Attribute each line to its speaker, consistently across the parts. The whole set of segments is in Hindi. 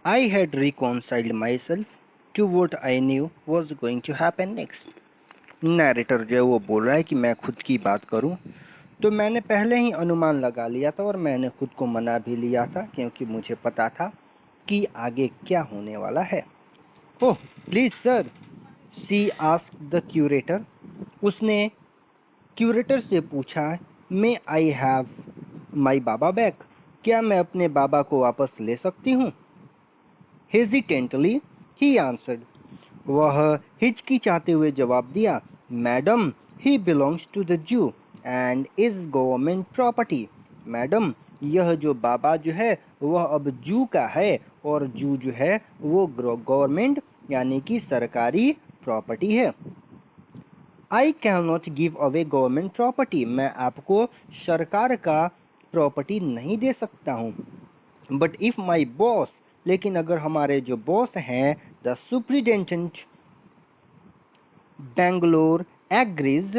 Speaker 1: I had reconciled myself to what I knew was going to happen next. Narrator जो है वो बोल रहा है कि मैं खुद की बात करूं तो मैंने पहले ही अनुमान लगा लिया था और मैंने खुद को मना भी लिया था क्योंकि मुझे पता था कि आगे क्या होने वाला है। Oh please sir, she asked the curator. उसने क्यूरेटर से पूछा, मे I have my Baba back? क्या मैं अपने बाबा को वापस ले सकती हूँ? Hesitantly he answered. वह हिचकिचाते हुए जवाब दिया, madam, he belongs to the zoo and is government property. Madam, यह जो बाबा जो है वह अब जू का है और जू जो है वो गवर्नमेंट यानी कि सरकारी प्रॉपर्टी है। I can not give away government property. मैं आपको सरकार का प्रॉपर्टी नहीं दे सकता हूँ। बट इफ माई बॉस, लेकिन अगर हमारे जो बॉस हैं the superintendent Bangalore agrees,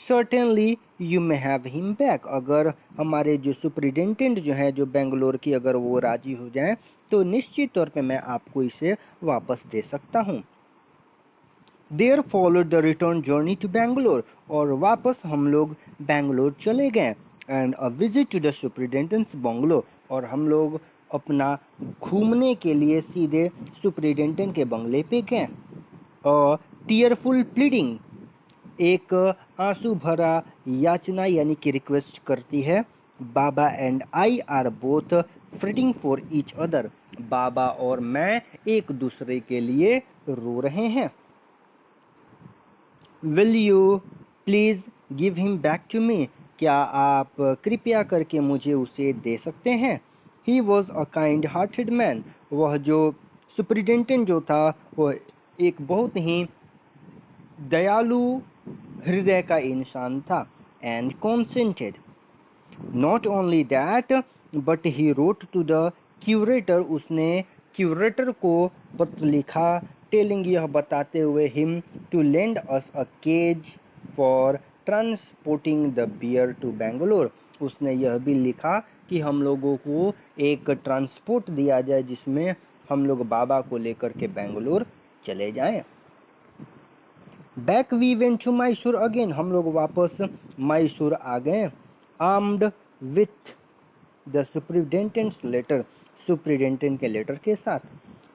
Speaker 1: certainly you may have him back. अगर हमारे जो सुप्रिटेंडेंट जो है जो बेंगलोर की अगर वो राजी हो जाए तो निश्चित तौर पे मैं आपको इसे वापस दे सकता हूँ। There followed the return journey to Bangalore. और वापस हम लोग बैंगलोर चले गए। And a visit to the superintendent's bungalow. और हम लोग अपना घूमने के लिए सीधे सुप्रिटेंडेंट के बंगले पे गए। टीयरफुल प्लीडिंग, एक आंसू भरा याचना यानी कि रिक्वेस्ट करती है। Baba and I are both fretting for each other. Baba और मैं एक दूसरे के लिए रो रहे हैं। Will you please give him back to me? क्या आप कृपया करके मुझे उसे दे सकते हैं? He was a kind hearted man. वह जो सुप्रिटेंडेंट जो था वह एक बहुत ही दयालु हृदय का इंसान था। And consented. Not only that but he wrote to the curator. उसने क्यूरेटर को पत्र लिखा, टेलिंग यह बताते हुए him to lend us a cage for transporting the bear to Bangalore. उसने यह भी लिखा कि हम लोगों को एक ट्रांसपोर्ट दिया जाए जिसमें हम लोग बाबा को लेकर के बेंगलोर चले जाएं। Back we went to Mysore again. हम लोग वापस मैसूर आ गए। Armed with the superintendent's letter. Superintendent के लेटर के साथ।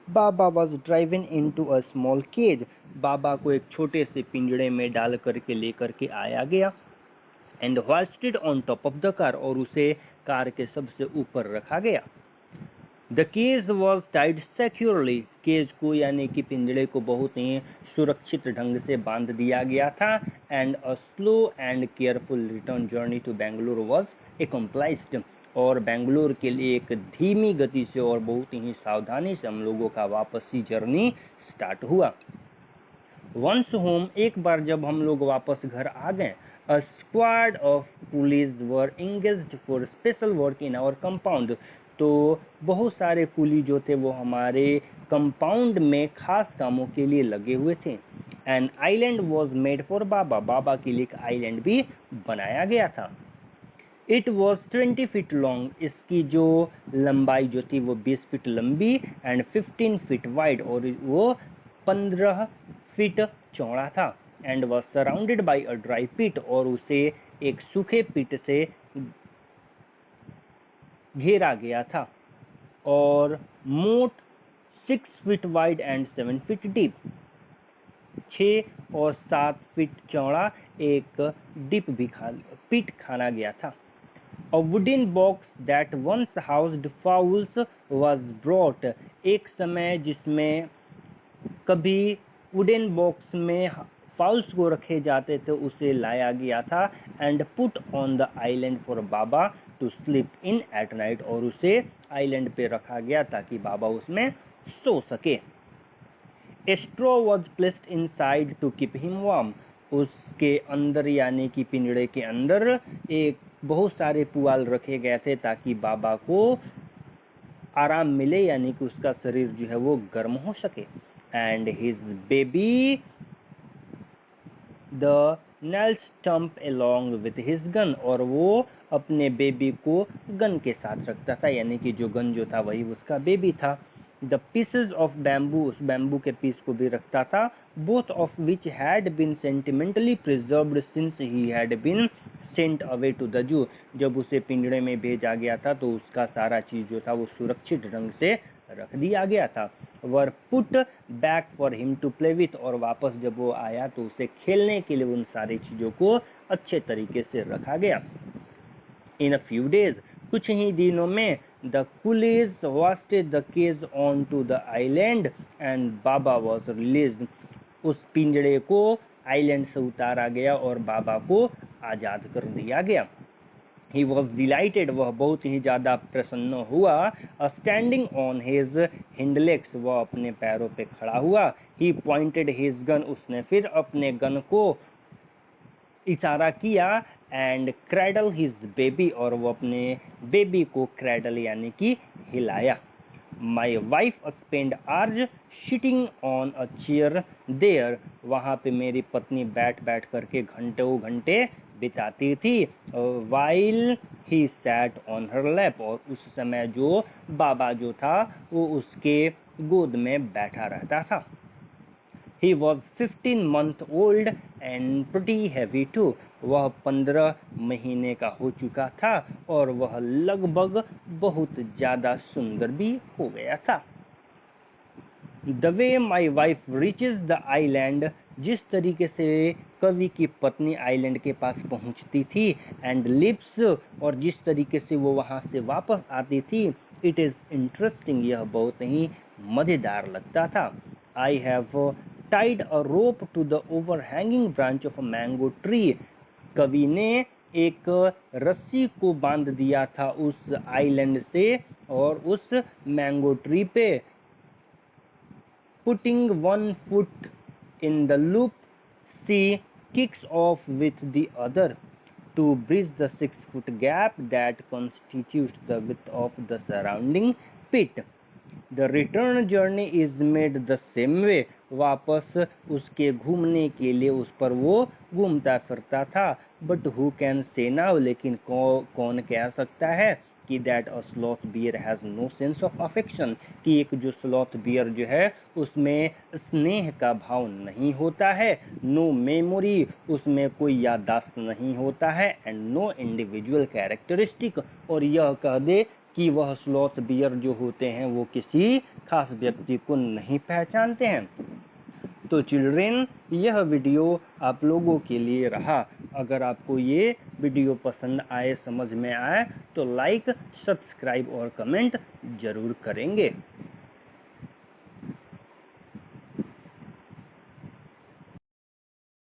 Speaker 1: Baba was driving in to a small cage. Baba को एक छोटे से पिंजड़े में डाल करके लेकर के आया गया। And hoisted on top of the car. और उसे कार के सबसे ऊपर रखा गया। The cage was tied securely. Cage को यानी कि पिंजड़े को बहुत ही सुरक्षित ढंग से बांध दिया गया था। And a slow and careful return journey to Bangalore was accomplished. और बेंगलोर के लिए एक धीमी गति से और बहुत ही सावधानी से हम लोगों का वापसी जर्नी स्टार्ट हुआ। वंस होम, एक बार जब हम लोग वापस घर आ गए, a squad of police were engaged for special work in our compound. तो बहुत सारे कुली जो थे वो हमारे कंपाउंड में खास कामों के लिए लगे हुए थे। An island was made for Baba. Baba के लिए एक आइलैंड भी बनाया गया था। It was 20 feet long. इसकी जो लंबाई जो थी वो 20 फीट लंबी एंड 15 फीट वाइड, और वो 15 फीट चौड़ा था। And was surrounded by a dry pit. और उसे एक सूखे पिट से घेरा गया था। और मोट 6 feet wide and 7 feet deep. 6 और 7 फीट चौड़ा एक डिप भी पिट खाना गया था। A wooden box that once housed fowls was brought। एक समय जिसमें कभी वुडन बॉक्स में फाउल्स को रखे जाते थे उसे लाया गया था। And put on the island for Baba to sleep in at night. और उसे आइलैंड पे रखा गया ताकि बाबा उसमें सो सके। A straw was placed inside to keep him warm। उसके अंदर यानी कि पिंजड़े के अंदर एक बहुत सारे पुआल रखे गए थे ताकि बाबा को आराम मिले यानी कि उसका शरीर जो है वो गर्म हो सके। And his baby the nail stump along with his gun. और वो अपने बेबी को गन के साथ रखता था यानी कि जो गन जो था वही उसका बेबी था। द पीसेज ऑफ बैम्बू, उस बैम्बू के पीस को भी रखता था, both of which had been sentimentally preserved since he had been sent away to the zoo. जब उसे पिंजड़े में भेजा गया था तो उसका सारा चीज जो था वो सुरक्षित ढंग से रख दिया गया था। Were put back for him to play with, और वापस जब वो आया तो उसे खेलने के लिए उन सारी चीजों को अच्छे तरीके से रखा गया। इन अ फ्यू डेज, कुछ ही दिनों में, the coolies hoisted the cage on to the island and Baba was released. उस पिंजड़े को आइलैंड से उतारा गया और बाबा को आजाद कर दिया गया। He was delighted, वह बहुत ही ज़्यादा प्रसन्न हुआ। Standing on his hind legs, वह अपने पैरों पे खड़ा हुआ। He pointed his gun, उसने फिर अपने गन को इशारा किया। एंड क्रैडल हिज बेबी, और वो अपने बेबी को क्रैडल यानी कि हिलाया। My wife spend hours sitting on a chair there, वहाँ पे मेरी पत्नी बैठ बैठ करके घंटों घंटे बिताती थी। While he sat on her lap, और उस समय जो बाबा जो था वो उसके गोद में बैठा रहता था। He was 15 months old and pretty heavy too. वह 15 महीने का हो चुका था और वह लगभग बहुत ज़्यादा सुंदर भी हो गया था। The way my wife reaches the island, जिस तरीके से कवि की पत्नी आइलैंड के पास पहुंचती थी, एंड लिप्स, और जिस तरीके से वो वहां से वापस आती थी, इट इज़ इंटरेस्टिंग, यह बहुत ही मज़ेदार लगता था। I have tied a rope to the overhanging branch of a mango tree, कवि ने एक रस्सी को बांध दिया था उस आइलैंड से और उस मैंगो ट्री पे। Putting one foot in the loop, she kicks off with the other to bridge the 6-foot gap that constitutes the width of the surrounding pit. The return journey is made the same way. वापस उसके घूमने के लिए उस पर वो घूमता फिरता था। But who can say now, लेकिन कौन कह सकता है कि that a sloth bear has no sense of affection, कि एक जो स्लॉथ बियर जो है उसमें स्नेह का भाव नहीं होता है। नो मेमोरी, उसमें कोई याददाश्त नहीं होता है। एंड नो इंडिविजुअल कैरेक्टरिस्टिक, और यह कह दे कि वह स्लॉथ बियर जो होते हैं वो किसी खास व्यक्ति को नहीं पहचानते हैं। तो चिल्ड्रेन, यह वीडियो आप लोगों के लिए रहा। अगर आपको ये वीडियो पसंद आए, समझ में आए, तो लाइक, सब्सक्राइब और कमेंट जरूर करेंगे।